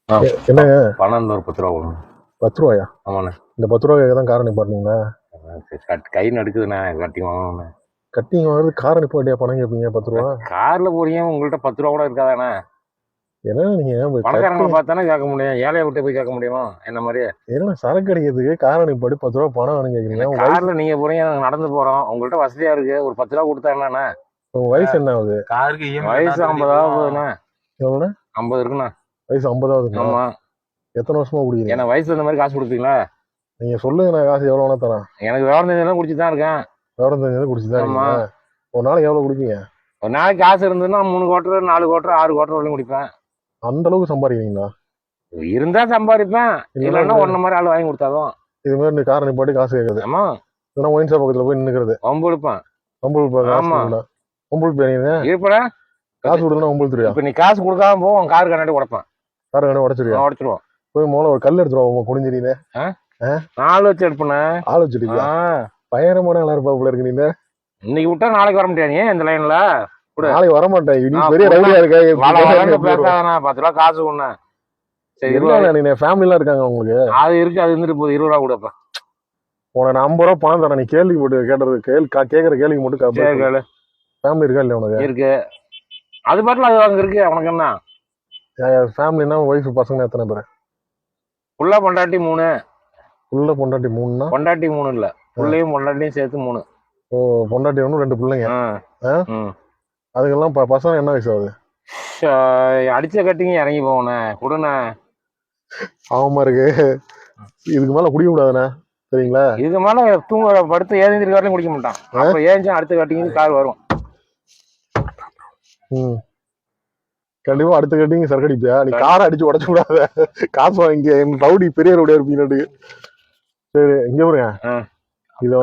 என்னங்க பணம் ஒரு 10 ரூபா கொடுங்க. 10 ரூபாயா? ஆமாண்ணே. இந்த 10 ரூபாய்க்கு தான் காரை நிப்பாட்டினீங்களா? கை நடுக்குதுண்ணே, கட்டி வாங்கணுண்ணே. கட்டிங் வாங்குறது காரை நிப்பாட்டியா பணம் கேட்பீங்க? 10 ரூபா கார்ல போறீங்க, உங்கள்கிட்ட 10 ரூபா கூட இருக்காதாண்ணே? என்ன நீங்க பணக்காரங்களை பார்த்தானே கேட்க முடியும், ஏழையை விட்டு போய் கேட்க முடியுமா என்ன மாதிரி? என்ன சரக்கு அடிக்கிறதுக்கு காரை நிப்பாட்டி 10 ரூபா பணம் வேணும் கேட்குறீங்க? கார்ல நீங்க போறீங்க, நாங்க நடந்து போறோம், உங்கள்கிட்ட வசதியா இருக்கு, ஒரு 10 ரூபா கொடுத்தா என்னண்ணே? உங்க வயசு என்ன ஆகுது? காருக்கு வயசு 50 ஆகுதுண்ணே. எவ்வளோண்ணே? 50 இருக்குண்ணா. வயசு 50 ஆகுதுங்களா? ஆமா. எத்தனை வருஷமா குடிக்கிறீங்க? ஏன்னா வயசுல இந்த மாதிரி காசு கொடுப்பீங்களா? நீங்க சொல்லுங்க, நான் காசு எவ்வளோ வேணா தரேன். எனக்கு விவரம் தெரிஞ்சதெல்லாம் குடிச்சு தான் இருக்கேன். விவரம் தெரிஞ்சது குடிச்சுதான் இருக்கீங்க. ஒரு நாளைக்கு எவ்வளோ குடிப்பீங்க? ஒரு நாளைக்கு காசு இருந்ததுன்னா 3 குவார்டர் 4 குவார்டர் 6 குவார்டர் வரையும் குடிப்பேன். அந்த அளவுக்கு சம்பாதிக்கிறீங்களா? இருந்தா சம்பாதிப்பேன், இல்லைன்னா ஒன்ன மாதிரி ஆள் வாங்கி கொடுத்தாதான். இது மாதிரி நீ காரை நிப்பாட்டி காசு கேட்குது. ஆமா. இல்லைன்னா ஒயின் ஷாப் பக்கத்துல போய் நின்னுக்கிறது. ஒம்பு எடுப்பேன். ஒம்புள் ஆமா. ஒம்புள் பேருங்க இருப்பா. காசு கொடுத்தா ஒம்புள் தெரியா? இப்ப நீ காசு கொடுக்காம போ, உன் கார் கண்ணாடி உடைப்பேன். காரை கண்ணாடி உடச்சிருவோம். போய் முதல்ல ஒரு கல் எடுத்துருவோம். குடிஞ்சிரீங்க 4 வச்சு எடுப்பேன். ஆள் வச்சுட்டீங்க. பயங்கரமான நல்லா இருப்பா போல இருக்கு. நீங்க இன்னைக்கு விட்டா நாளைக்கு வர முடியாது இந்த லைன்ல. நாளைக்கு வர மாட்டேன். பெரிய ரவுடியா இருக்கா? பேசாதானா? 10 ரூபா காசு ஒண்ணு. சரி, நீங்க ஃபேமிலி எல்லாம் இருக்காங்க உங்களுக்கு? அது இருக்கு, அது இருந்துட்டு போகுது. 20 ரூபா கொடுப்பேன். உனக்கு 50 ரூபா பணம் தரேன். நீ கேள்வி போட்டு கேக்குற கேள்விக்கு மட்டும் கேளு. ஃபேமிலி இருக்கா இல்லையா உனக்கு? இருக்கு. அது பாட்டுல அது அங்க இருக்கு. உனக்கு என்ன ஃபேமிலினா? ஒய்ஃப் பசங்க எத்தனை பேர்? புள்ள பொண்டாட்டி 3. புள்ள பொண்டாட்டி 3னா? பொண்டாட்டி 3 இல்ல, புள்ளையும் பொண்டாட்டியும் சேர்த்து 3. ஓ, பொண்டாட்டி 1 2 பிள்ளைங்க. அதுக்கெல்லாம் பசங்க என்ன வயசு ஆகுது? அடிச்ச கட்டிங்க இறங்கி போவனே கொடுண்ணே. ஆமா இருக்கு. இதுக்கு மேல குடிக்க கூடாதுண்ணே, சரிங்களா? இதுக்கு மேல தூங்க படுத்து ஏந்திரிக்க வரையும் குடிக்க மாட்டான். அப்புறம் ஏஞ்சி அடுத்த கட்டிங்க கார் வரும். கண்டிப்பா அடுத்த கட்டிங்க சரக்கு அடிப்பியா? நீ காரை அடிச்சு உடச்ச கூடாத. காசு வாங்கி ரவுடி பெரிய ரவுடியா இருப்பீங்க. சரி, இங்க பாருங்க. இத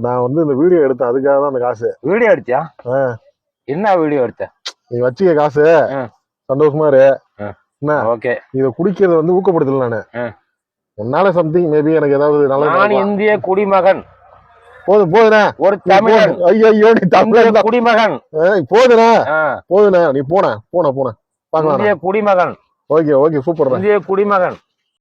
நான் இந்த வீடியோ எடுத்தேன், அதுக்காக தான் அந்த காசு. வீடியோ அடிச்சா? என்ன வீடியோ எடுத்த? நீ வச்சுக்க காசு, சந்தோஷமா இரு. என்ன ஓகே. இத குடிக்கிறது ஊக்கப்படுத்தல நானு. உன்னால சம்திங் மேபி எனக்கு ஏதாவது நல்லது. நான் இந்திய குடிமகன். போதுண்ணே. ஒரு தமிழன். ஐயோ, நீ தமிழ் குடிமகன். போதுண்ணே. நீ போன பாக்கலாம். இந்திய குடிமகன். Okay super. இந்திய குடிமகன்.